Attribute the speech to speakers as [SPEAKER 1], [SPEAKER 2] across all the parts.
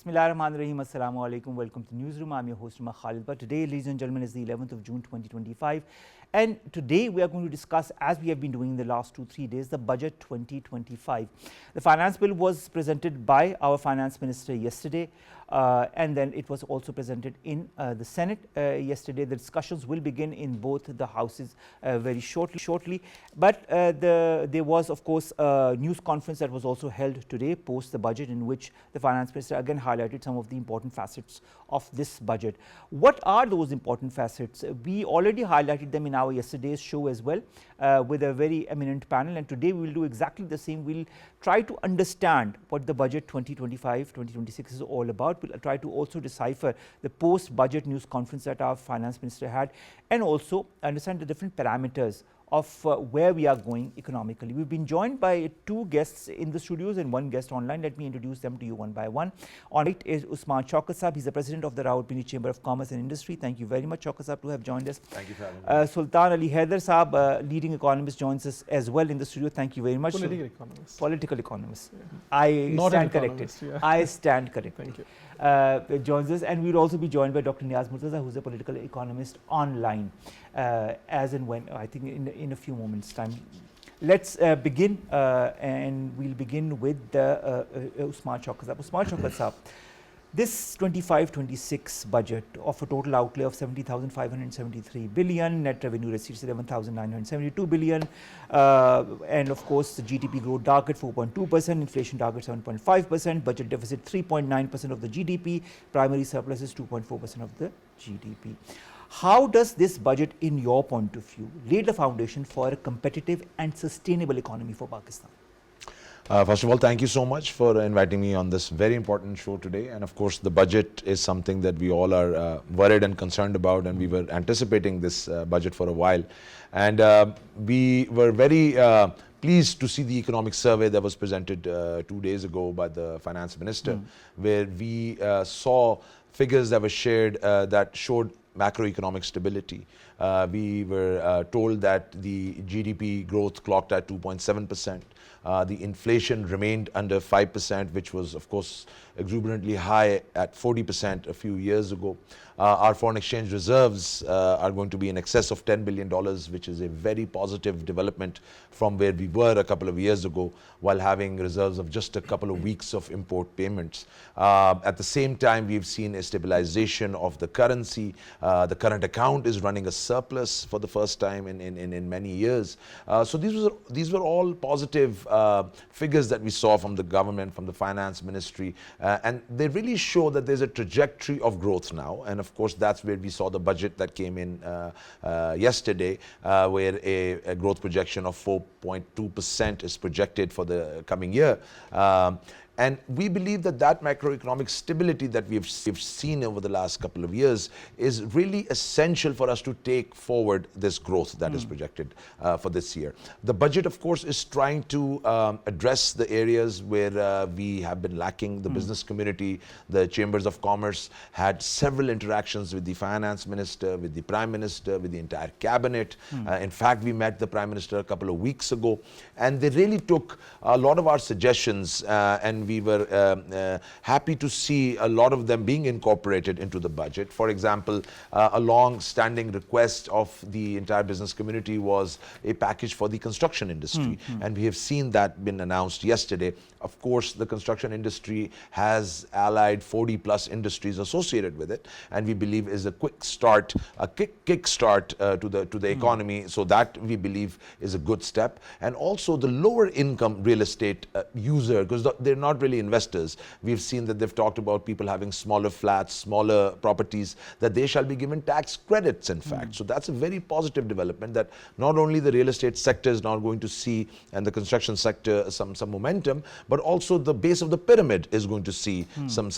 [SPEAKER 1] Bismillahirrahmanirrahim. Assalamu alaikum. Welcome to Newsroom. I'm your host, Khalid. But today, ladies and gentlemen, is the 11th of June 2025. And today we are going to discuss, as we have been doing in the last 2-3 days, the budget 2025. The finance bill was presented by our finance minister yesterday, and then it was also presented in the Senate yesterday. The discussions will begin in both the houses very shortly. But there was, of course, a news conference that was also held today post the budget, in which the finance minister again highlighted some of the important facets of this budget. What are those important facets? We already highlighted them in our yesterday's show as well, with a very eminent panel, and today we will do exactly the same. We'll try to understand what the budget 2025-2026 is all about. We'll try to also decipher the post-budget news conference that our finance minister had, and also understand the different parameters of where we are going economically. We've been joined by two guests in the studios and one guest online. Let me introduce them to you one by one. On right is Usman Shaukat Sahab. He's the president of the Rawalpindi Chamber of Commerce and Industry. Thank you very much, Shaukat Sahab, to have joined us.
[SPEAKER 2] Thank you for having me.
[SPEAKER 1] Sultan Haider Sahab, leading economist, joins us as well in the studio. Thank you very much.
[SPEAKER 3] Political economist.
[SPEAKER 1] Political economist.
[SPEAKER 3] Yeah.
[SPEAKER 1] I
[SPEAKER 3] Not
[SPEAKER 1] stand corrected.
[SPEAKER 3] Yeah.
[SPEAKER 1] I stand corrected.
[SPEAKER 3] Thank you.
[SPEAKER 1] Joins us, and we'll also be joined by Dr. Niaz Murtaza, who's a political economist online, as and when, I think in a few moments time. Let's begin, and we'll begin with Usman Shaukat Sahab. Usman Shaukat Sahab, this 25-26 budget of a total outlay of 70,573 billion, net revenue receipts 11,972 billion, and of course the GDP growth target 4.2%, inflation target 7.5%, budget deficit 3.9% of the GDP, primary surplus is 2.4% of the GDP. How does this budget, in your point of view, lay the foundation for a competitive and sustainable economy for Pakistan?
[SPEAKER 2] First of all, thank you so much for inviting me on this very important show today. And of course, the budget is something that we all are worried and concerned about, and we were anticipating this budget for a while. And we were very pleased to see the economic survey that was presented 2 days ago by the finance minister, where we saw figures that were shared that showed macroeconomic stability. We were told that the GDP growth clocked at 2.7%. The inflation remained under 5%, which was, of course, exuberantly high at 40% a few years ago. Our foreign exchange reserves are going to be in excess of $10 billion, which is a very positive development from where we were a couple of years ago, while having reserves of just a couple of weeks of import payments. At the same time, we've seen a stabilization of the currency. The current account is running a surplus for the first time in many years. So these were all positive figures that we saw from the government, from the finance ministry, and they really show that there's a trajectory of growth now. And of course, that's where we saw the budget that came in yesterday, where a growth projection of 4.2% is projected for the coming year. And we believe that that macroeconomic stability that we've seen over the last couple of years is really essential for us to take forward this growth that is projected for this year. The budget, of course, is trying to address the areas where we have been lacking. The business community, the chambers of commerce had several interactions with the finance minister, with the prime minister, with the entire cabinet. In fact, we met the prime minister a couple of weeks ago, and they really took a lot of our suggestions, and we were happy to see a lot of them being incorporated into the budget. For example, a long-standing request of the entire business community was a package for the construction industry, and we have seen that been announced yesterday. Of course, the construction industry has allied 40+ industries associated with it, and we believe is a quick start, a kick start to the economy. So that we believe is a good step. And also the lower income real estate user, because they're not really investors. We've seen that they've talked about people having smaller flats, smaller properties, that they shall be given tax credits, in fact. So that's a very positive development, that not only the real estate sector is now going to see, and the construction sector, some momentum, but also the base of the pyramid is going to see some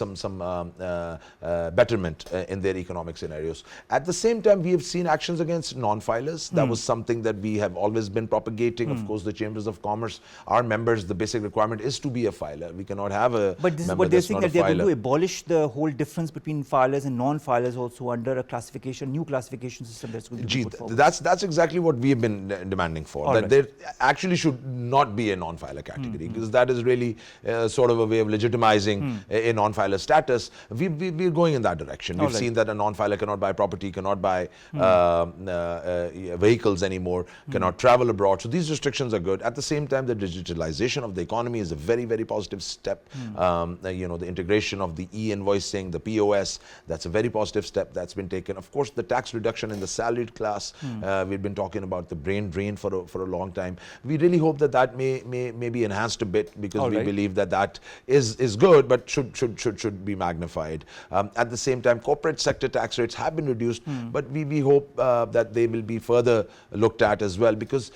[SPEAKER 2] betterment in their economic scenarios. At the same time, we have seen actions against non-filers. That was something that we have always been propagating. Of course, the chambers of commerce, our members, the basic requirement is to be a filer. We cannot have a
[SPEAKER 1] But this is what they're saying, that they're going to abolish the whole difference between filers and non-filers also under a classification, new classification system that's going to be put forward.
[SPEAKER 2] That's exactly what we have been demanding for. That there actually should not be a non-filer category, because that is really really sort of a way of legitimizing a non-filer status, we're going in that direction. We've seen that a non-filer cannot buy property, cannot buy vehicles anymore, cannot travel abroad. So these restrictions are good. At the same time, the digitalization of the economy is a very, very positive step. The integration of the e-invoicing, the POS, that's a very positive step that's been taken. Of course, the tax reduction in the salaried class, we've been talking about the brain drain for a long time. We really hope that may be enhanced a bit, because we believe that is good, but should be magnified. At the same time, corporate sector tax rates have been reduced, but we hope that they will be further looked at as well, because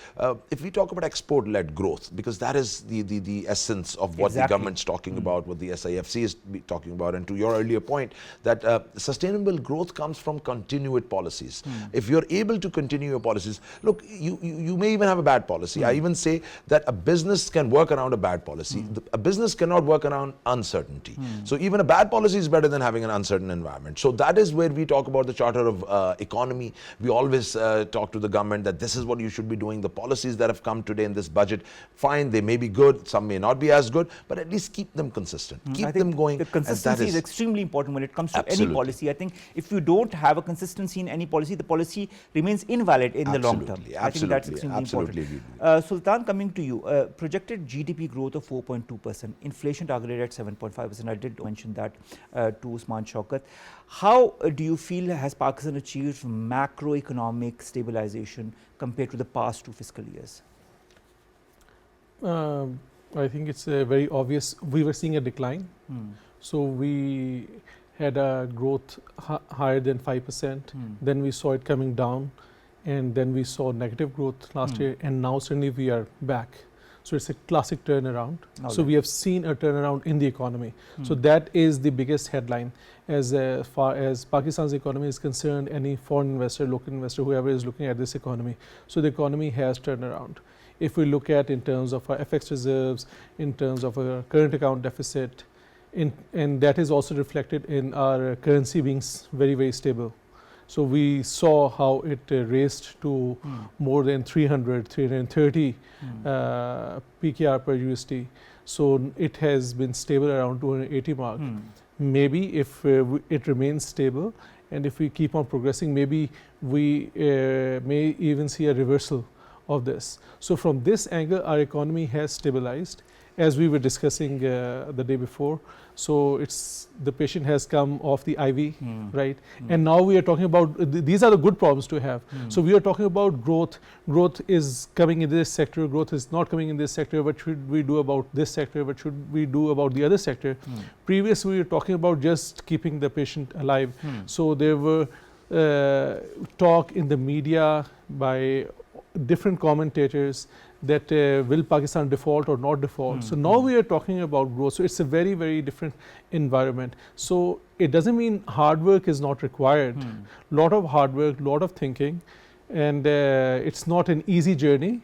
[SPEAKER 2] if we talk about export-led growth, because that is the essence of what the government's talking about, what the SIFC is talking about, and to your earlier point, that sustainable growth comes from continued policies. If you're able to continue your policies, look, you may even have a bad policy. I even say that a business can work around a bad policy. A business cannot work around uncertainty. So even a bad policy is better than having an uncertain environment. So that is where we talk about the Charter of Economy. We always talk to the government that this is what you should be doing. The policies that have come today in this budget, fine, they may be good, some may not be as good, but at least keep them consistent. Keep them going.
[SPEAKER 1] The consistency is extremely important when it comes to any policy. I think if you don't have a consistency in any policy, the policy remains invalid in the long term. I think that's extremely important. Sultan, coming to you, projected GDP growth of 4.2%, inflation targeted at 7.5%. I did mention that to Usman, Shaukat. How do you feel has Pakistan achieved macroeconomic stabilization compared to the past 2 fiscal years?
[SPEAKER 3] I think it's very obvious. We were seeing a decline. So we had a growth higher than 5%. Then we saw it coming down. And then we saw negative growth last year. And now suddenly we are back. So it's a classic turnaround. So we have seen a turnaround in the economy. So that is the biggest headline. As far as Pakistan's economy is concerned, any foreign investor, local investor, whoever is looking at this economy. So the economy has turned around. If we look at in terms of our FX reserves, in terms of our current account deficit, and that is also reflected in our currency being very, very stable. So we saw how it raised to more than 300, 330 PKR per USD. So it has been stable around 280 mark. Maybe if it remains stable and if we keep on progressing, maybe we may even see a reversal of this. So from this angle, our economy has stabilized, as we were discussing the day before. So it's the patient has come off the IV, right? And now we are talking about, these are the good problems to have. So we are talking about growth. Growth is coming in this sector, growth is not coming in this sector. What should we do about this sector? What should we do about the other sector? Previously, we were talking about just keeping the patient alive. So there were talk in the media by different commentators that will Pakistan default or not default. So now we are talking about growth. So it's a very, very different environment. So it doesn't mean hard work is not required. Lot of hard work, lot of thinking, and it's not an easy journey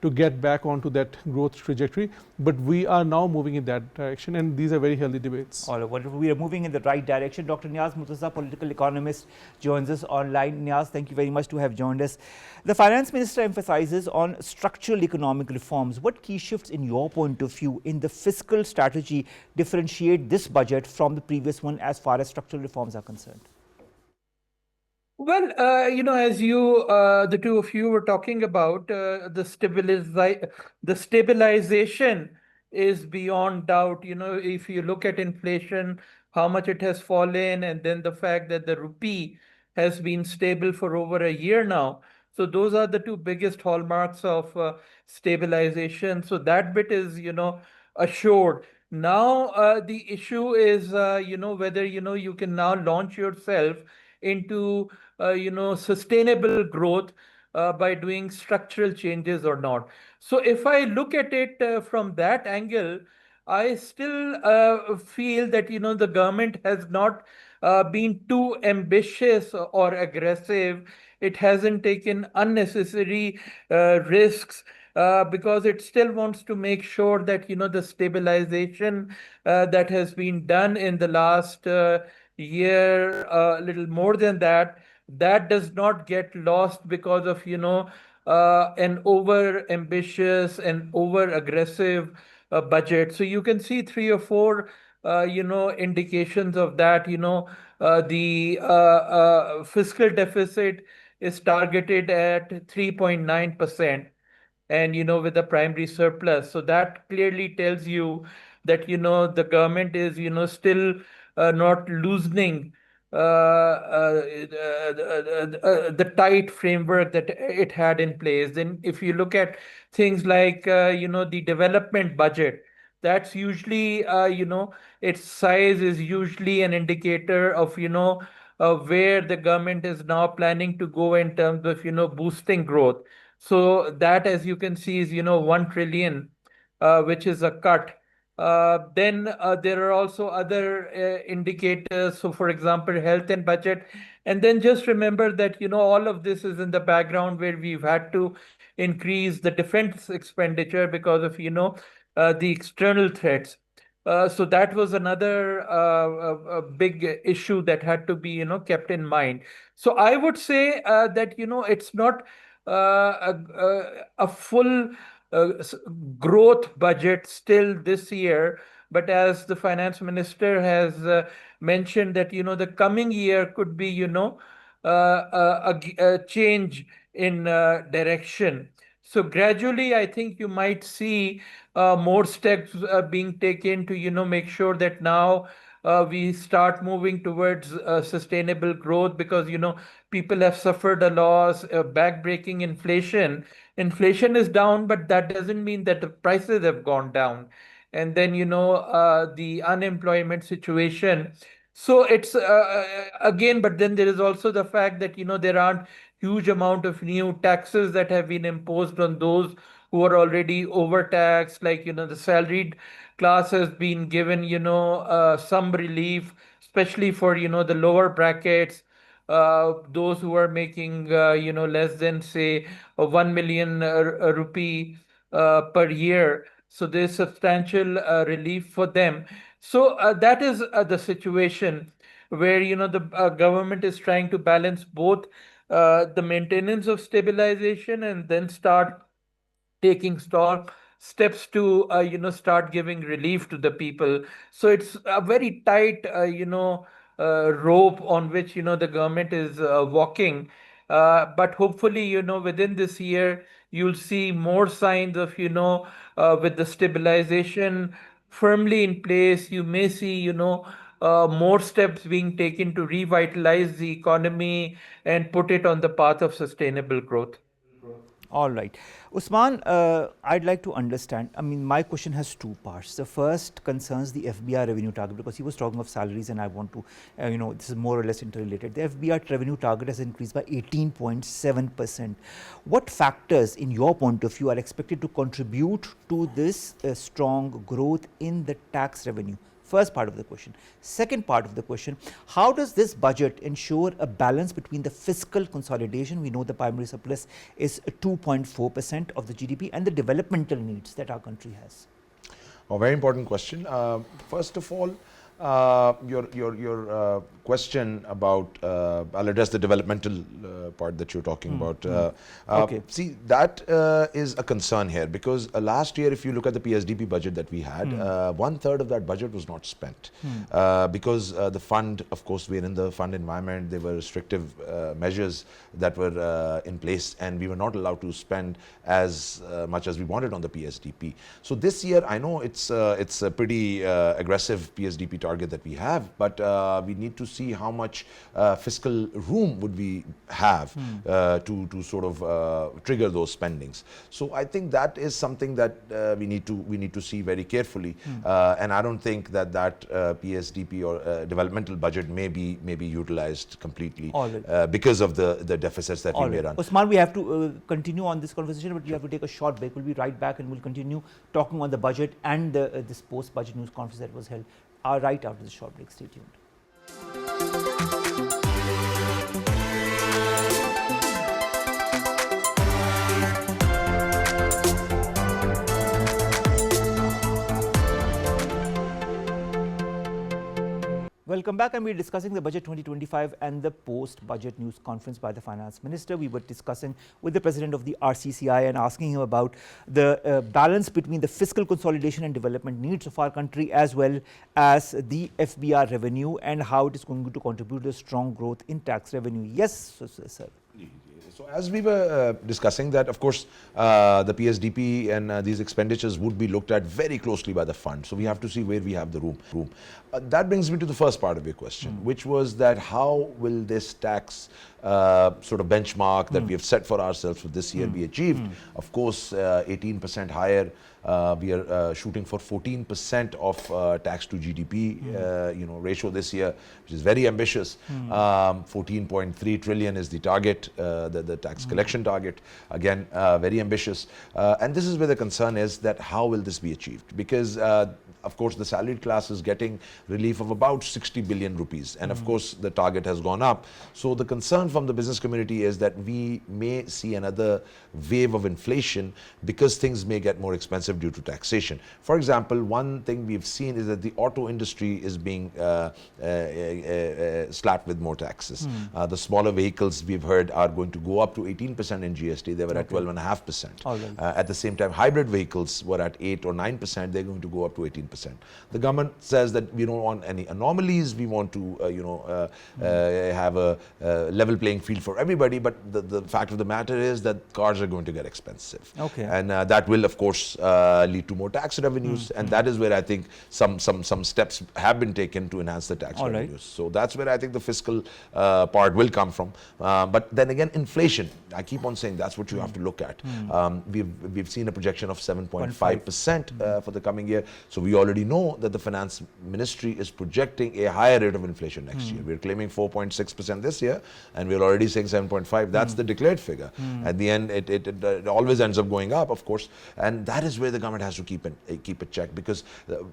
[SPEAKER 3] to get back onto that growth trajectory. But we are now moving in that direction, and these are very healthy debates.
[SPEAKER 1] All right, wonderful. We are moving in the right direction. Dr. Niaz Murtaza, political economist, joins us online. Niaz, thank you very much to have joined us. The finance minister emphasizes on structural economic reforms. What key shifts, in your point of view, in the fiscal strategy differentiate this budget from the previous one as far as structural reforms are concerned?
[SPEAKER 4] Well, as the two of you were talking about, the stabilization is beyond doubt. If you look at inflation, how much it has fallen, and then the fact that the rupee has been stable for over a year now. So those are the two biggest hallmarks of stabilization. So that bit is, assured. Now, the issue is, whether, you can now launch yourself into sustainable growth by doing structural changes or not. So if I look at it from that angle, I still feel that the government has not been too ambitious or aggressive. It hasn't taken unnecessary risks because it still wants to make sure that the stabilization that has been done in the last year, a little more than that, that does not get lost because of an over ambitious and over aggressive budget. So you can see three or four, indications of that. The fiscal deficit is targeted at 3.9%, and with the primary surplus. So that clearly tells you that the government is still not loosening the tight framework that it had in place. Then if you look at things like the development budget, that's usually its size is usually an indicator of where the government is now planning to go in terms of boosting growth. So that, as you can see, is 1 trillion, which is a cut. Then there are also other indicators. So, for example, health and budget. And then just remember that all of this is in the background where we've had to increase the defense expenditure because of the external threats. So that was another big issue that had to be kept in mind. So I would say that it's not a full growth budget still this year, but as the finance minister has mentioned that the coming year could be a change in direction. So gradually, I think you might see more steps being taken to make sure that now we start moving towards sustainable growth, because people have suffered a loss, back-breaking inflation. Inflation is down, but that doesn't mean that the prices have gone down. And then the unemployment situation. So it's again, but then there is also the fact that there aren't huge amount of new taxes that have been imposed on those who are already overtaxed. Like the salaried class has been given some relief, especially for the lower brackets, those who are making less than, say, 1 million rupee per year. So there's substantial relief for them. So that is the situation where the government is trying to balance both the maintenance of stabilization and then start taking steps to start giving relief to the people. So it's a very tight rope on which the government is walking. But hopefully within this year you'll see more signs of with the stabilization firmly in place. You may see more steps being taken to revitalize the economy and put it on the path of sustainable growth.
[SPEAKER 1] All right. Usman, I'd like to understand. I mean, my question has two parts. The first concerns the FBR revenue target, because he was talking of salaries and I want to, this is more or less interrelated. The FBR revenue target has increased by 18.7%. What factors, in your point of view, are expected to contribute to this strong growth in the tax revenue? First part of the question. Second part of the question, how does this budget ensure a balance between the fiscal consolidation, we know the primary surplus is 2.4% of the GDP, and the developmental needs that our country has?
[SPEAKER 2] A very important question. First of all, your question about, I'll address the developmental part that you're talking about.
[SPEAKER 1] Okay.
[SPEAKER 2] See, that is a concern here, because last year, if you look at the PSDP budget that we had, 1/3 of that budget was not spent. Because the fund, of course, we're in the fund environment, there were restrictive measures that were in place, and we were not allowed to spend as much as we wanted on the PSDP. So this year, I know it's a pretty aggressive PSDP target that we have, but we need to see how much fiscal room would we have to sort of trigger those spendings. So I think that is something that we need to see very carefully, and I don't think that PSDP or developmental budget may be utilized completely because of the deficits that we may run.
[SPEAKER 1] Usman, we have to continue on this conversation, but we have to take a short break. We'll be right back and we'll continue talking on the budget and this post-budget news conference that was held right after the short break. Stay tuned. Welcome back, and we're discussing the budget 2025 and the post-budget news conference by the finance minister. We were discussing with the president of the BRCCI and asking him about the balance between the fiscal consolidation and development needs of our country, as well as the FBR revenue and how it is going to contribute to strong growth in tax revenue. Yes, sir.
[SPEAKER 2] So as we were discussing that, of course, the PSDP and these expenditures would be looked at very closely by the fund. So we have to see where we have the room. That brings me to the first part of your question, which was that how will this tax sort of benchmark that we have set for ourselves for this year be achieved? Of course, 18% higher. We are shooting for 14% of tax to GDP ratio this year, which is very ambitious. 14.3 trillion is the target, the tax collection target. Again, very ambitious. And this is where the concern is that how will this be achieved? Because of course, the salaried class is getting relief of about 60 billion rupees. And of course, the target has gone up. So the concern from the business community is that we may see another wave of inflation because things may get more expensive due to taxation. For example, one thing we've seen is that the auto industry is being slapped with more taxes. The smaller vehicles, we've heard, are going to go up to 18% in GST. They were at 12.5%. At the same time, hybrid vehicles were at 8 or 9%. They're going to go up to 18%. The government says that we don't want any anomalies. We want to, have a level playing field for everybody. But the fact of the matter is that cars are going to get expensive. And that will, of course, lead to more tax revenues. And that is where I think some steps have been taken to enhance the tax revenues. So that's where I think the fiscal part will come from. But then again, inflation, I keep on saying that's what you have to look at. We've seen a projection of 7.5% for the coming year. So we already know that the finance ministry is projecting a higher rate of inflation next year. We're claiming 4.6% this year, and we're already saying 7.5. That's the declared figure. At the end, it always ends up going up, of course, and that is where the government has to keep it checked, because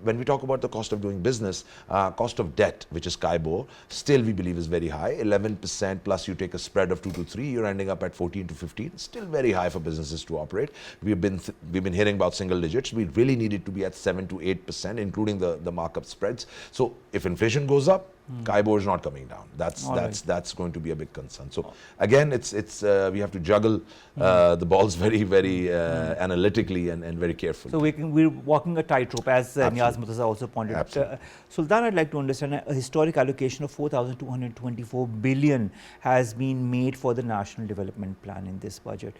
[SPEAKER 2] when we talk about the cost of doing business, cost of debt, which is CIBOR, still we believe is very high. 11% plus you take a spread of 2 to 3, you're ending up at 14 to 15. Still very high for businesses to operate. We've been hearing about single digits. We really need it to be at 7 to 8%, including the markup spreads. So if inflation goes up, CIBOR is not coming down. That's going to be a big concern. So again, it's we have to juggle the balls very analytically and very carefully.
[SPEAKER 1] So we're walking a tightrope, as Niaz Murtaza also pointed out. Sultan, I'd like to understand, a historic allocation of 4,224 billion has been made for the National Development Plan in this budget.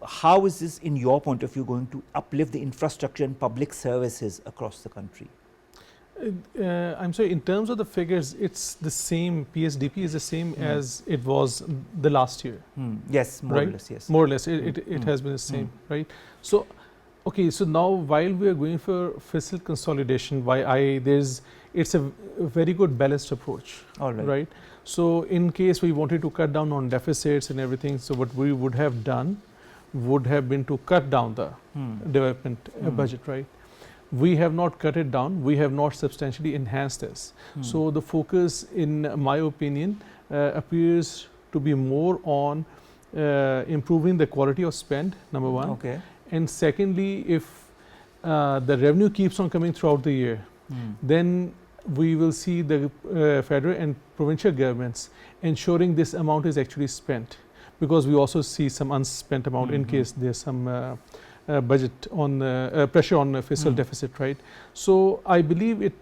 [SPEAKER 1] How is this, in your point of view, going to uplift the infrastructure and public services across the country?
[SPEAKER 3] I'm sorry, in terms of the figures, it's the same. PSDP is the same as it was the last year.
[SPEAKER 1] Yes, more or less, yes.
[SPEAKER 3] More or less, it has been the same, right? So, okay, so now while we are going for fiscal consolidation, it's a very good balanced approach, right? So in case we wanted to cut down on deficits and everything, so what we would have done would have been to cut down the development budget, right? We have not cut it down. We have not substantially enhanced this. So the focus, in my opinion, appears to be more on improving the quality of spend, number one. And secondly, if the revenue keeps on coming throughout the year, then we will see the federal and provincial governments ensuring this amount is actually spent, because we also see some unspent amount in case there's some budget on pressure on fiscal deficit, right? So I believe it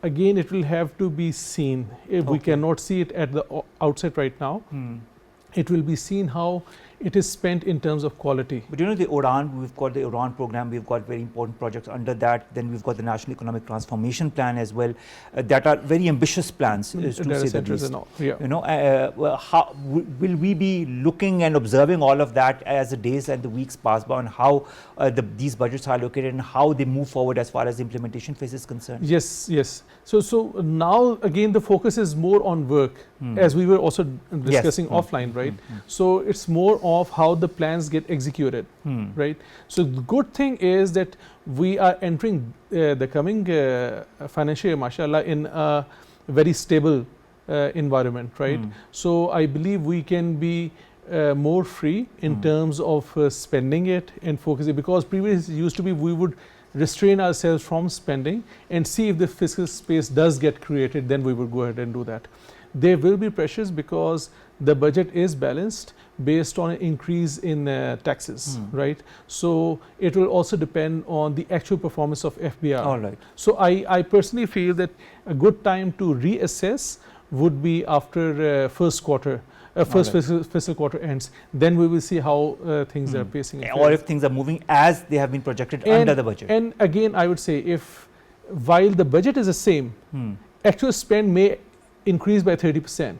[SPEAKER 3] will have to be seen. If we cannot see it at the outset right now, it will be seen how it is spent in terms of quality.
[SPEAKER 1] But you know, the UDAN, we've got the UDAN program, we've got very important projects under that. Then we've got the National Economic Transformation Plan as well, that are very ambitious plans, to say the least. You know, how will we be looking and observing all of that as the days and the weeks pass by, on how these budgets are allocated and how they move forward as far as the implementation phase is concerned?
[SPEAKER 3] Yes, yes. So now again the focus is more on work, as we were also discussing offline, right? So it's more of how the plans get executed, right? So the good thing is that we are entering the coming financial year, mashallah, in a very stable environment, right? So I believe we can be more free in terms of spending it and focusing, because previously it used to be we would restrain ourselves from spending and see if the fiscal space does get created, then we will go ahead and do that. There will be pressures because the budget is balanced based on an increase in taxes, right? So it will also depend on the actual performance of FBR.
[SPEAKER 1] All right.
[SPEAKER 3] So I personally feel that a good time to reassess would be after first quarter. First fiscal quarter ends, then we will see how things are pacing.
[SPEAKER 1] Or if things are moving as they have been projected under the budget.
[SPEAKER 3] And again, I would say if while the budget is the same, actual spend may increase by 30%.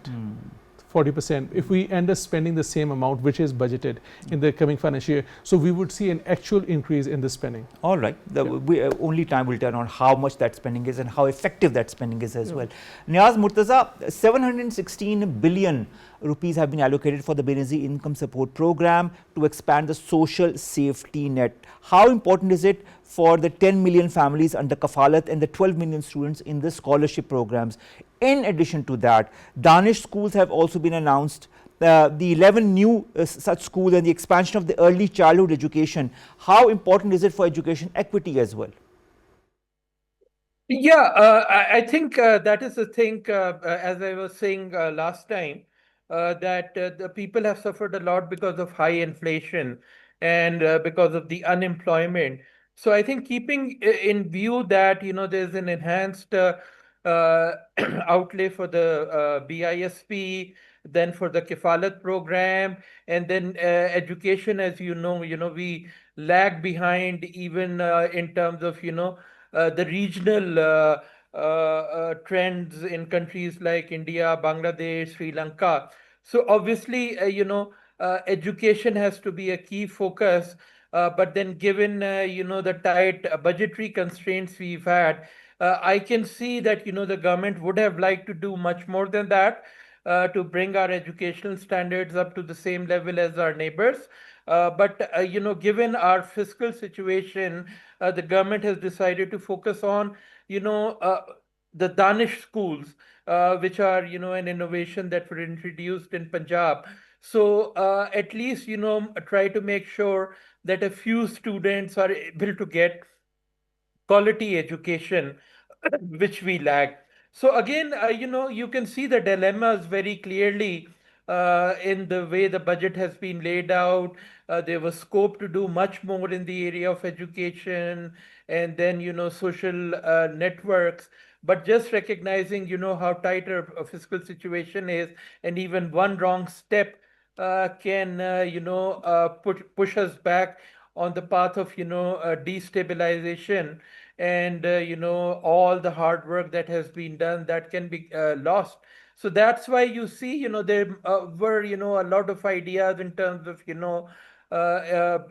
[SPEAKER 3] 40% if we end up spending the same amount which is budgeted in the coming financial year. So we would see an actual increase in the spending.
[SPEAKER 1] All right. Only time will tell on how much that spending is and how effective that spending is as well. Niaz, Murtaza, 716 billion rupees have been allocated for the Benazir Income Support Program to expand the social safety net. How important is it for the 10 million families under Kafalat and the 12 million students in the scholarship programs? In addition to that, Danish schools have also been announced, the 11 new such schools and the expansion of the early childhood education. How important is it for education equity as well?
[SPEAKER 4] Yeah, I think that is the thing, as I was saying last time, that the people have suffered a lot because of high inflation and because of the unemployment. So I think keeping in view that, there's an enhanced outlay for the BISP, then for the Kifalat program, and then education, as you know, we lag behind even in terms of, the regional trends in countries like India, Bangladesh, Sri Lanka. So obviously, education has to be a key focus. But then given, the tight budgetary constraints we've had, I can see that, the government would have liked to do much more than that to bring our educational standards up to the same level as our neighbors. But, given our fiscal situation, the government has decided to focus on, the Danish schools, which are, an innovation that were introduced in Punjab. So at least, try to make sure that a few students are able to get quality education, which we lack. So again, you can see the dilemmas very clearly in the way the budget has been laid out. There was scope to do much more in the area of education and then, social networks. But just recognizing, how tight our fiscal situation is, and even one wrong step can, push us back on the path of, destabilization, and all the hard work that has been done, that can be lost. So that's why you see, there were, a lot of ideas in terms of,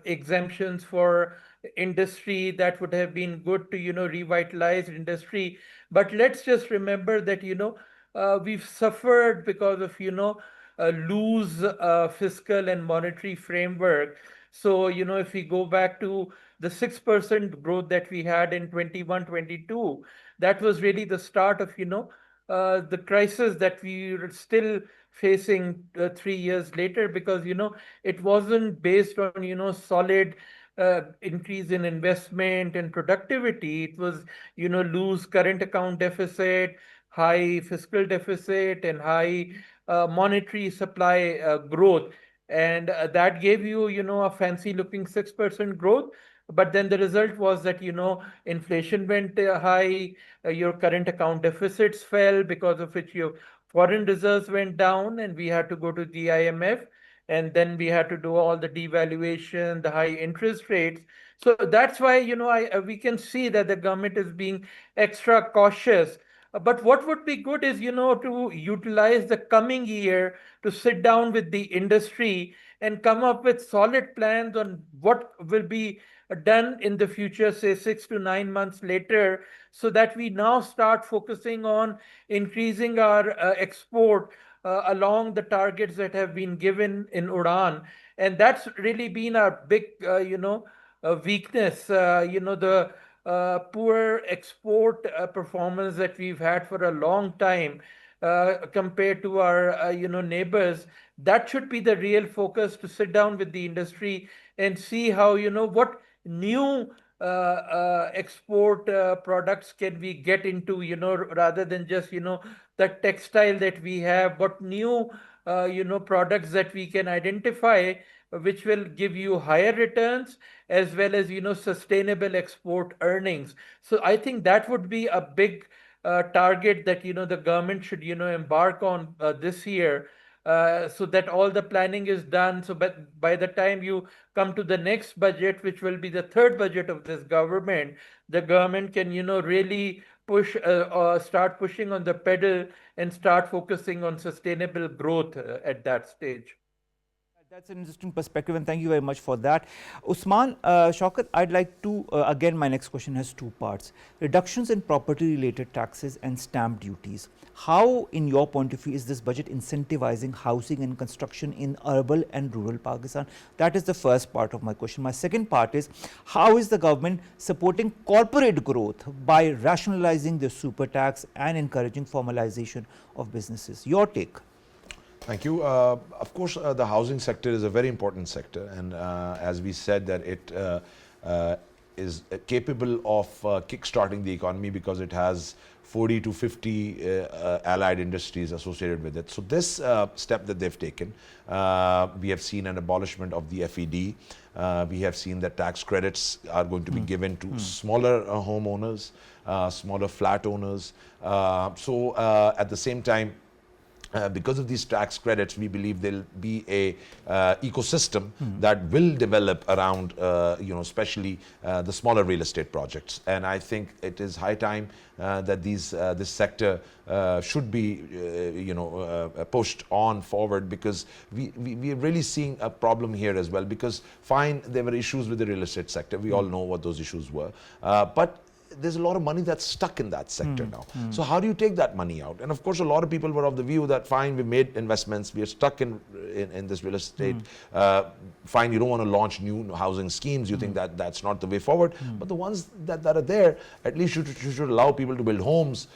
[SPEAKER 4] exemptions for industry that would have been good to, revitalize industry. But let's just remember that, we've suffered because of, a loose fiscal and monetary framework. So, if we go back to the 6% growth that we had in 21-22, that was really the start of, the crisis that we are still facing 3 years later, because, it wasn't based on, solid increase in investment and productivity. It was, loose current account deficit, high fiscal deficit, and high monetary supply growth. And that gave you, a fancy looking 6% growth. But then the result was that, inflation went high, your current account deficits fell, because of which your foreign reserves went down, and we had to go to the IMF. And then we had to do all the devaluation, the high interest rates. So that's why, we can see that the government is being extra cautious. But what would be good is, to utilize the coming year to sit down with the industry and come up with solid plans on what will be done in the future, say 6 to 9 months later, so that we now start focusing on increasing our export along the targets that have been given in Udan. And that's really been our big, weakness, the poor export performance that we've had for a long time compared to our, neighbors. That should be the real focus, to sit down with the industry and see how, what new export products can we get into, rather than just, the textile that we have, but new, products that we can identify, which will give you higher returns as well as, sustainable export earnings. So I think that would be a big target that, the government should, embark on this year, so that all the planning is done. So, but by the time you come to the next budget, which will be the third budget of this government, the government can, really start pushing on the pedal and start focusing on sustainable growth at that stage.
[SPEAKER 1] That's an interesting perspective, and thank you very much for that. Usman, Shaukat, I'd like to, again, my next question has two parts. Reductions in property-related taxes and stamp duties. How, in your point of view, is this budget incentivizing housing and construction in urban and rural Pakistan? That is the first part of my question. My second part is, how is the government supporting corporate growth by rationalizing the super tax and encouraging formalization of businesses? Your take.
[SPEAKER 2] Thank you. Of course, the housing sector is a very important sector, and as we said, that it is capable of kickstarting the economy because it has 40 to 50 allied industries associated with it. So this step that they've taken, we have seen an abolishment of the FED. We have seen that tax credits are going to be given to smaller homeowners, smaller flat owners. So at the same time, because of these tax credits, we believe there'll be a ecosystem that will develop around, especially the smaller real estate projects. And I think it is high time that this sector should be, pushed on forward, because we are really seeing a problem here as well. Because fine, there were issues with the real estate sector. We all know what those issues were, but there's a lot of money that's stuck in that sector now. So how do you take that money out? And of course, a lot of people were of the view that fine, we made investments, we are stuck in this real estate. Fine, you don't want to launch new housing schemes. You think that that's not the way forward. But the ones that are there, at least you should allow people to build homes,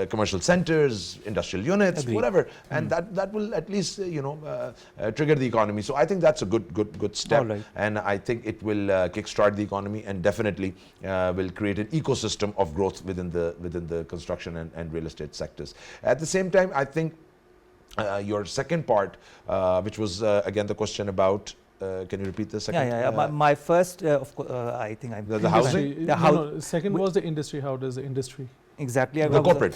[SPEAKER 2] commercial centers, industrial units, whatever, and that will at least trigger the economy. So I think that's a good step, and I think it will kickstart the economy, and definitely will create an ecosystem of growth within the construction and real estate sectors. At the same time, I think your second part, which was again the question about, can you repeat the second?
[SPEAKER 1] My first, of course, I think I'm
[SPEAKER 2] the housing.
[SPEAKER 3] Second was the industry. How does the industry?
[SPEAKER 1] Exactly.
[SPEAKER 2] The corporate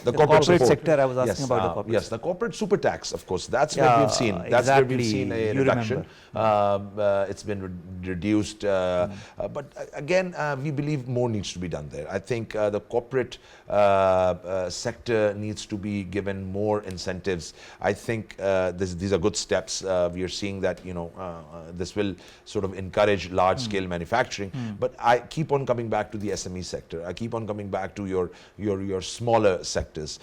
[SPEAKER 1] sector, I was asking about the corporate.
[SPEAKER 2] Yes, the corporate super tax, of course, that's what we've seen. That's where we've seen a reduction. It's been reduced. But again, we believe more needs to be done there. I think the corporate sector needs to be given more incentives. I think these are good steps. We are seeing that, this will sort of encourage large-scale manufacturing. But I keep on coming back to the SME sector. I keep on coming back to your smaller sectors.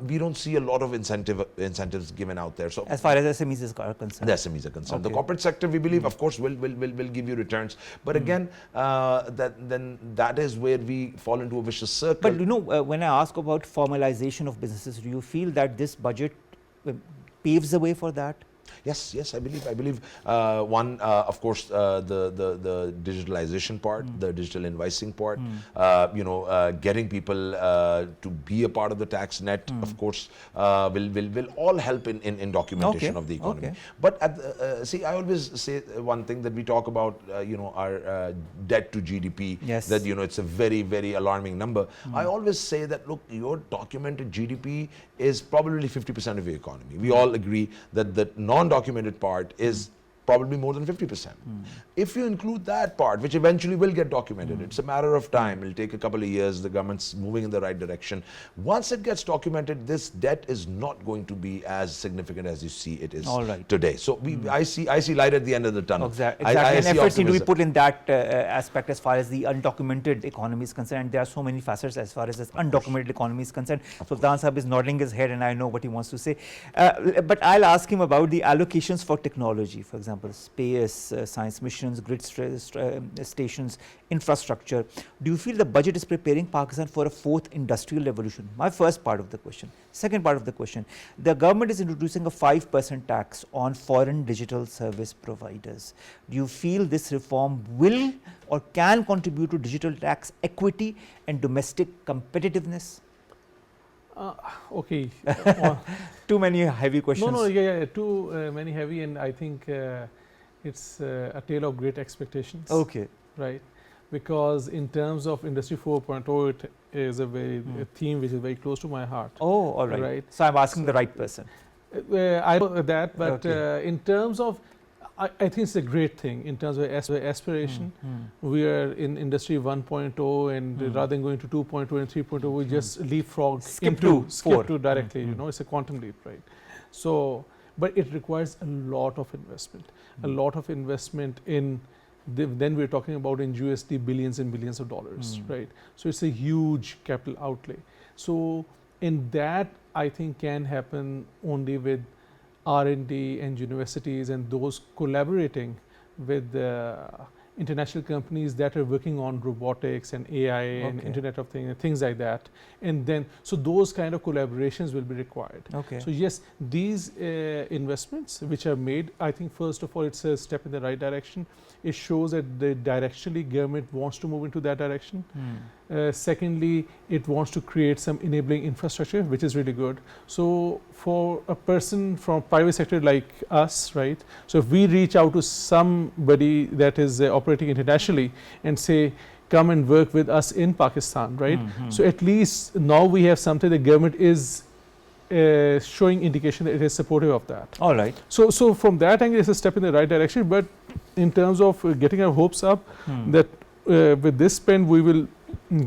[SPEAKER 2] We don't see a lot of incentives given out there. So
[SPEAKER 1] as far as SMEs are concerned,
[SPEAKER 2] the SMEs are concerned. The corporate sector, we believe, of course, will give you returns. But again, that is where we fall into a vicious circle.
[SPEAKER 1] But when I ask about formalization of businesses, do you feel that this budget paves the way for that?
[SPEAKER 2] Yes, I believe one, of course, the digitalization part, the digital invoicing part, getting people to be a part of the tax net, of course, will all help in documentation of the economy. But I always say one thing, that we talk about, our debt to GDP, that it's a very, very alarming number. I always say that, look, your documented GDP is probably 50% of your economy. We all agree that the non-documented part is probably more than 50%. If you include that part, which eventually will get documented, it's a matter of time. It'll take a couple of years. The government's moving in the right direction. Once it gets documented, this debt is not going to be as significant as you see it is today. So I see light at the end of the tunnel.
[SPEAKER 1] Exactly. And efforts need to be put in that aspect as far as the undocumented economy is concerned. There are so many facets as far as this undocumented economy is concerned. Sultan Sahib is nodding his head, and I know what he wants to say. But I'll ask him about the allocations for technology, for example. example, space, science missions, grid stations, infrastructure. Do you feel the budget is preparing Pakistan for a fourth industrial revolution? My first part of the question. Second part of the question, the government is introducing a 5% tax on foreign digital service providers. Do you feel this reform will or can contribute to digital tax equity and domestic competitiveness?
[SPEAKER 3] Okay.
[SPEAKER 1] Too many heavy questions.
[SPEAKER 3] No, yeah, too many heavy, and I think it's a tale of great expectations.
[SPEAKER 1] Okay.
[SPEAKER 3] Right, because in terms of Industry 4.0, it is a very a theme which is very close to my heart.
[SPEAKER 1] Oh, all right.
[SPEAKER 3] Right.
[SPEAKER 1] So I'm asking the right person.
[SPEAKER 3] I know that, but
[SPEAKER 1] Okay.
[SPEAKER 3] in terms of, I think it's a great thing in terms of aspiration. We are in Industry 1.0, and rather than going to 2.0 and 3.0, we just leapfrog
[SPEAKER 1] Skip to 4.
[SPEAKER 3] skip to directly. You know, it's a quantum leap, right? So, but it requires a lot of investment, a lot of investment in. Then we're talking about in USD billions and billions of dollars, right? So it's a huge capital outlay. So in that, I think can happen only with R&D and universities and those collaborating with international companies that are working on robotics and AI and Internet of Things and things like that. And then, so those kind of collaborations will be required.
[SPEAKER 1] Okay.
[SPEAKER 3] So yes, these investments which are made, I think first of all, it's a step in the right direction. It shows that the directionally government wants to move into that direction. Secondly, it wants to create some enabling infrastructure, which is really good. So for a person from private sector like us, right? So if we reach out to somebody that is operating internationally and say, come and work with us in Pakistan, right? So at least now we have something the government is showing indication that it is supportive of that.
[SPEAKER 1] All right.
[SPEAKER 3] So from that angle, it's a step in the right direction. But in terms of getting our hopes up that with this spend we will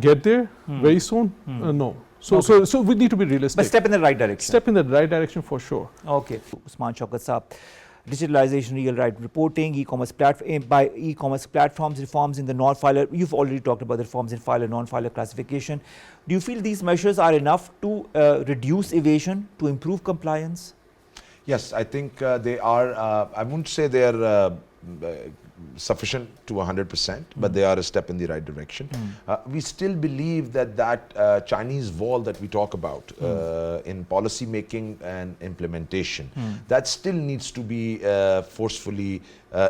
[SPEAKER 3] get there very soon, no. So we need to be realistic.
[SPEAKER 1] But step in the right direction.
[SPEAKER 3] Step in the right direction for sure.
[SPEAKER 1] Okay. Usman, Shaukat Saab. Digitalization, real right reporting, e-commerce platforms, reforms in the non-filer. You've already talked about the reforms in filer, non-filer classification. Do you feel these measures are enough to reduce evasion, to improve compliance?
[SPEAKER 2] Yes, I think they are. I wouldn't say they are sufficient to 100%, but they are a step in the right direction. We still believe that Chinese wall that we talk about in policy making and implementation, that still needs to be forcefully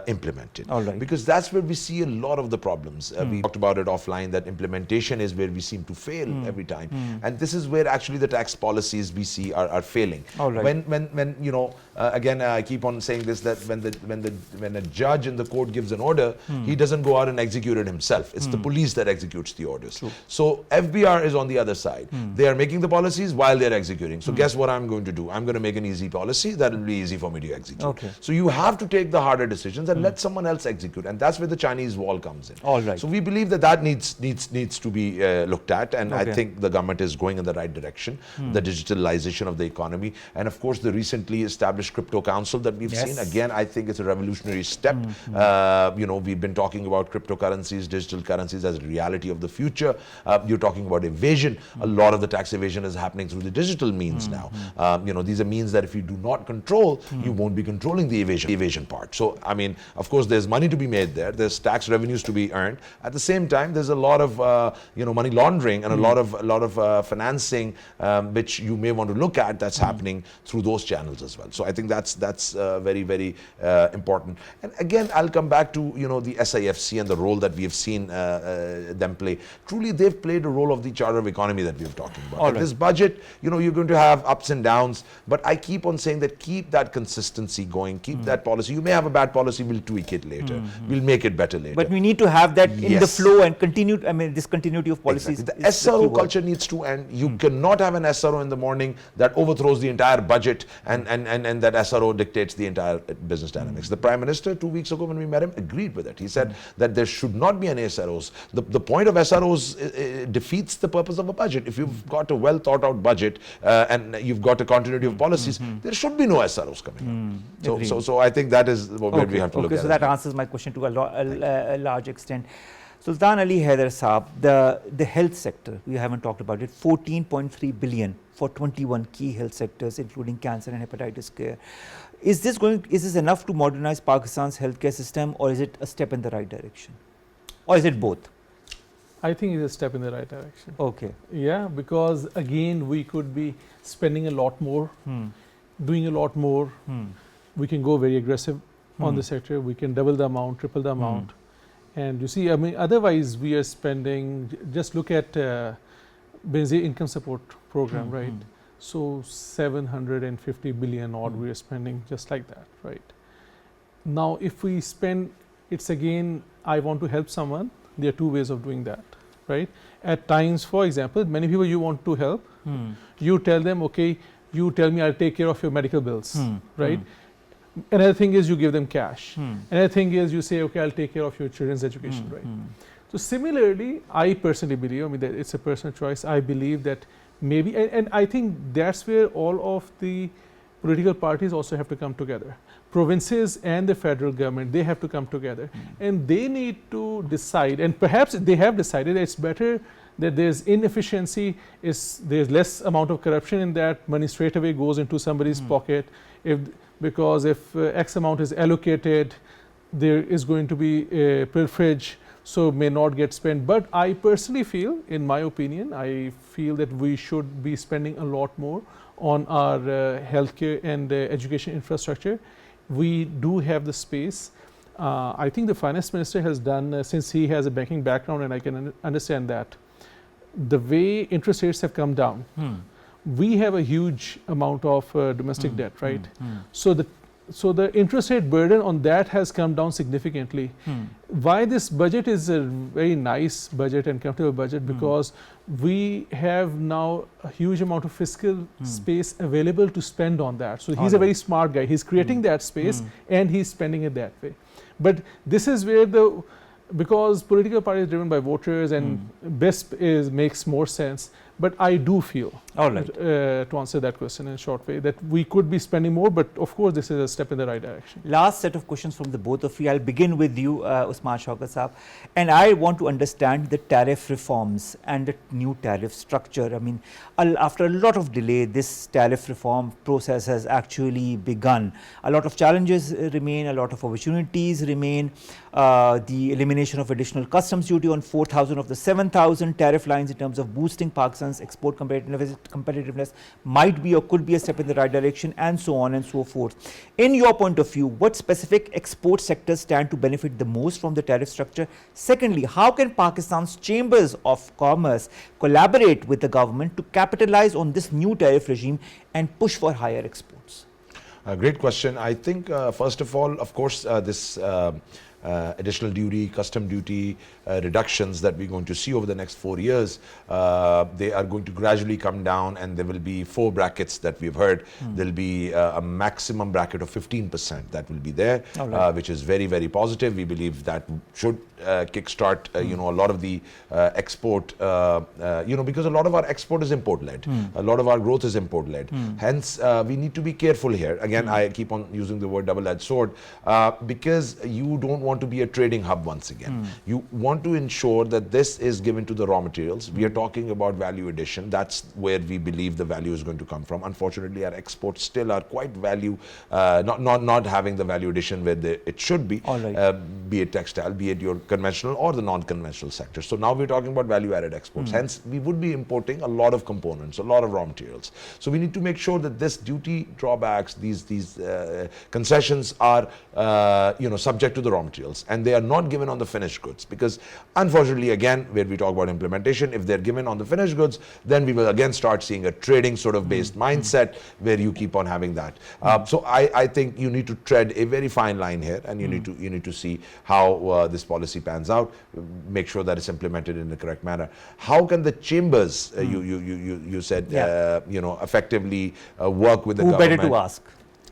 [SPEAKER 2] implemented.
[SPEAKER 1] All right.
[SPEAKER 2] Because that's where we see a lot of the problems. We talked about it offline, that implementation is where we seem to fail every time. And this is where actually the tax policies we see are failing.
[SPEAKER 1] All right.
[SPEAKER 2] When you know, again, I keep on saying this, that when a judge in the court gives an order, he doesn't go out and execute it himself. It's the police that executes the orders.
[SPEAKER 1] True.
[SPEAKER 2] So FBR is on the other side. They are making the policies while they're executing. So guess what I'm going to do? I'm going to make an easy policy that will be easy for me to execute.
[SPEAKER 1] Okay.
[SPEAKER 2] So you have to take the harder decisions and let someone else execute. And that's where the Chinese wall comes in.
[SPEAKER 1] All right.
[SPEAKER 2] So we believe that needs to be looked at. And I think the government is going in the right direction. The digitalization of the economy. And of course, the recently established Crypto Council that we've seen. Again, I think it's a revolutionary step. You know, we've been talking about cryptocurrencies, digital currencies as a reality of the future. You're talking about evasion. A lot of the tax evasion is happening through the digital means now. You know, these are means that if you do not control, you won't be controlling the evasion part. So, I mean, of course, there's money to be made there. There's tax revenues to be earned. At the same time, there's a lot of you know, money laundering and a lot of financing which you may want to look at that's happening through those channels as well. So I think that's very, very important. And again, I'll come back to, you know, the SIFC and the role that we have seen them play. Truly, they've played a role of the Charter of Economy that we've talking about. This budget, you know, you're going to have ups and downs, but I keep on saying that keep that consistency going, keep that policy. You may have a bad policy, we'll tweak it later. We'll make it better later.
[SPEAKER 1] But we need to have that in the flow and continue, I mean, this continuity of policies.
[SPEAKER 2] Exactly. The SRO culture needs to end. You cannot have an SRO in the morning that overthrows the entire budget and that SRO dictates the entire business dynamics. The Prime Minister 2 weeks ago when we met him agreed with it. He said that there should not be any SROs. The point of SROs defeats the purpose of a budget. If you've got a well thought out budget and you've got a continuity of policies, there should be no SROs coming up. So I think that is what we have to look at.
[SPEAKER 1] So that answers my question to a large extent. Sultan Ali Haider Saab, the health sector, we haven't talked about it, 14.3 billion for 21 key health sectors, including cancer and hepatitis care. Is this enough to modernize Pakistan's healthcare system, or is it a step in the right direction? Or is it both?
[SPEAKER 3] I think it's a step in the right direction.
[SPEAKER 1] Okay.
[SPEAKER 3] Yeah, because again, we could be spending a lot more, doing a lot more. We can go very aggressive on the sector. We can double the amount, triple the amount. And you see, I mean, otherwise we are spending, just look at Benazir income support program, right? So 750 billion odd we are spending just like that, right? Now, if we spend, it's again, I want to help someone. There are two ways of doing that, right? At times, for example, many people you want to help, you tell them, okay, you tell me I'll take care of your medical bills, right? Another thing is you give them cash. Another thing is you say, okay, I'll take care of your children's education, right? So similarly, I personally believe, I mean, that it's a personal choice. I believe that maybe, and I think that's where all of the political parties also have to come together. Provinces and the federal government, they have to come together and they need to decide, and perhaps they have decided that it's better that there's inefficiency, there's less amount of corruption in that money straight away goes into somebody's pocket. Because if X amount is allocated, there is going to be a pilferage, so may not get spent. But I personally feel, in my opinion, I feel that we should be spending a lot more on our healthcare and education infrastructure. We do have the space. I think the finance minister has done, since he has a banking background, and I can understand that, the way interest rates have come down, we have a huge amount of domestic debt, right? So the interest rate burden on that has come down significantly. Why this budget is a very nice budget and comfortable budget? Because we have now a huge amount of fiscal space available to spend on that. So he's a very smart guy. He's creating that space and he's spending it that way. But this is where because political party is driven by voters and best makes more sense. But I do feel, to answer that question in a short way, that we could be spending more, but of course this is a step in the right direction.
[SPEAKER 1] Last set of questions from the both of you. I'll begin with you, Usman Shaukat Saab. And I want to understand the tariff reforms and the new tariff structure. I mean, after a lot of delay, this tariff reform process has actually begun. A lot of challenges remain, a lot of opportunities remain. The elimination of additional customs duty on 4,000 of the 7,000 tariff lines in terms of boosting Pakistan's export competitiveness might be or could be a step in the right direction, and so on and so forth. In your point of view, what specific export sectors stand to benefit the most from the tariff structure? Secondly, how can Pakistan's chambers of commerce collaborate with the government to capitalize on this new tariff regime and push for higher exports?
[SPEAKER 2] Great question. I think, first of all, of course, this additional duty, custom duty reductions that we're going to see over the next 4 years, they are going to gradually come down, and there will be 4 brackets that we've heard. There'll be a maximum bracket of 15% that will be there, which is very, very positive. We believe that should kickstart, a lot of the export, because a lot of our export is import-led. A lot of our growth is import-led. Hence, we need to be careful here. Again, I keep on using the word double-edged sword, because you don't want to be a trading hub once again. You want to ensure that this is given to the raw materials. We are talking about value addition. That's where we believe the value is going to come from. Unfortunately, our exports still are quite not having the value addition where it should be, be it textile, be it your conventional or the non-conventional sector. So now we're talking about value-added exports. Hence, we would be importing a lot of components, a lot of raw materials. So we need to make sure that this duty drawbacks, these concessions are, subject to the raw materials, and they are not given on the finished goods. Because unfortunately, again, where we talk about implementation, if they're given on the finished goods, then we will again start seeing a trading sort of based mindset where you keep on having that. So I think you need to tread a very fine line here, and you need to see how this policy pans out, make sure that it's implemented in the correct manner. How can the chambers, you said, effectively work with the government?
[SPEAKER 1] Who better to ask?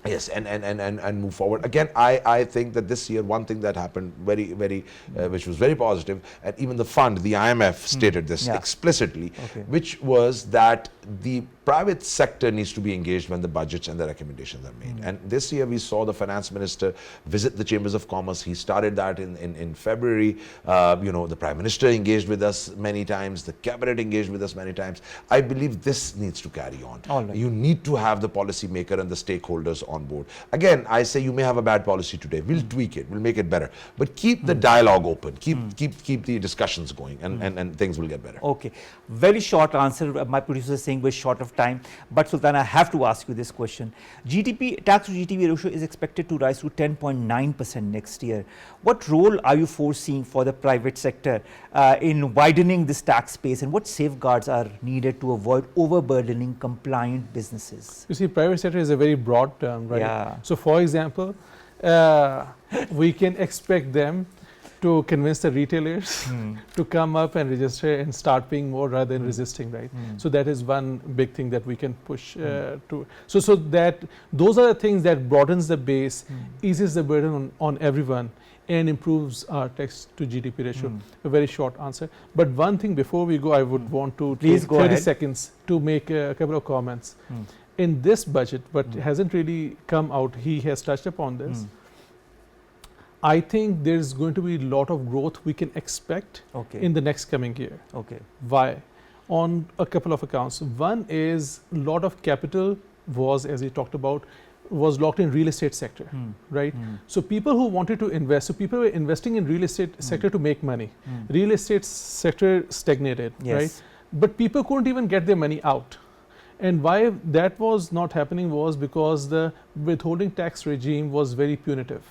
[SPEAKER 2] Yes, and move forward. Again, I think that this year, one thing that happened which was very positive, and even the fund, the IMF stated this explicitly, which was that the private sector needs to be engaged when the budgets and the recommendations are made. And this year we saw the finance minister visit the chambers of commerce. He started that in February. The prime minister engaged with us many times. The cabinet engaged with us many times. I believe this needs to carry on. You need to have the policy maker and the stakeholders on board. Again, I say you may have a bad policy today. We'll tweak it. We'll make it better. But keep the dialogue open. Keep the discussions going, and things will get better.
[SPEAKER 1] Okay. Very short answer. My producer is saying we're short of time. But Sultan, I have to ask you this question. Tax to GDP ratio is expected to rise to 10.9% next year. What role are you foreseeing for the private sector in widening this tax space, and what safeguards are needed to avoid overburdening compliant businesses?
[SPEAKER 3] You see, private sector is a very broad term, right?
[SPEAKER 1] Yeah.
[SPEAKER 3] So, for example, we can expect them to convince the retailers to come up and register and start paying more rather than resisting, right? So that is one big thing that we can push to. So that those are the things that broadens the base, eases the burden on everyone, and improves our tax to GDP ratio. A very short answer. But one thing before we go, I would want to
[SPEAKER 1] Please
[SPEAKER 3] take
[SPEAKER 1] go
[SPEAKER 3] 30
[SPEAKER 1] ahead.
[SPEAKER 3] seconds to make a couple of comments. In this budget, but hasn't really come out, he has touched upon this. I think there's going to be a lot of growth we can expect in the next coming year. Why? On a couple of accounts. One is a lot of capital was, as he talked about, was locked in real estate sector, right? So people who wanted to invest, so people were investing in real estate sector to make money. Real estate sector stagnated, right? But people couldn't even get their money out. And why that was not happening was because the withholding tax regime was very punitive.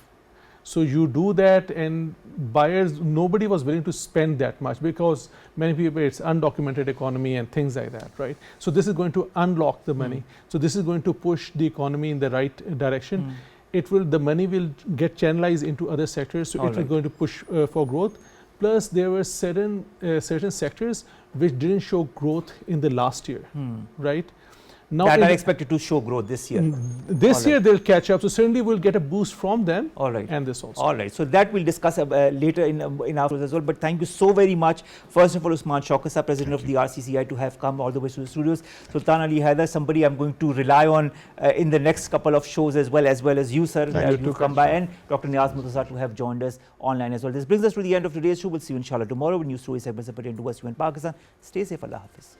[SPEAKER 3] So you do that, and buyers, nobody was willing to spend that much because many people, it's undocumented economy and things like that, right? So this is going to unlock the money. So this is going to push the economy in the right direction. The money will get channelized into other sectors, so it is going to push for growth. Plus, there were certain sectors which didn't show growth in the last year, right? Now
[SPEAKER 1] that are expected to show growth this year.
[SPEAKER 3] This year they'll catch up, so certainly we'll get a boost from them. And this also.
[SPEAKER 1] All right, so that we'll discuss later in our as well. But thank you so very much. First of all, Usman, Shaukat, president of the BRCCI, to have come all the way to the studios. Sultan Ali, Haider, somebody I'm going to rely on in the next couple of shows as well as you, sir, to come by, and Dr. Niaz, Murtaza, to have joined us online as well. This brings us to the end of today's show. We'll see you inshallah tomorrow with new stories segments that pertain to West and Pakistan. Stay safe. Allah Hafiz.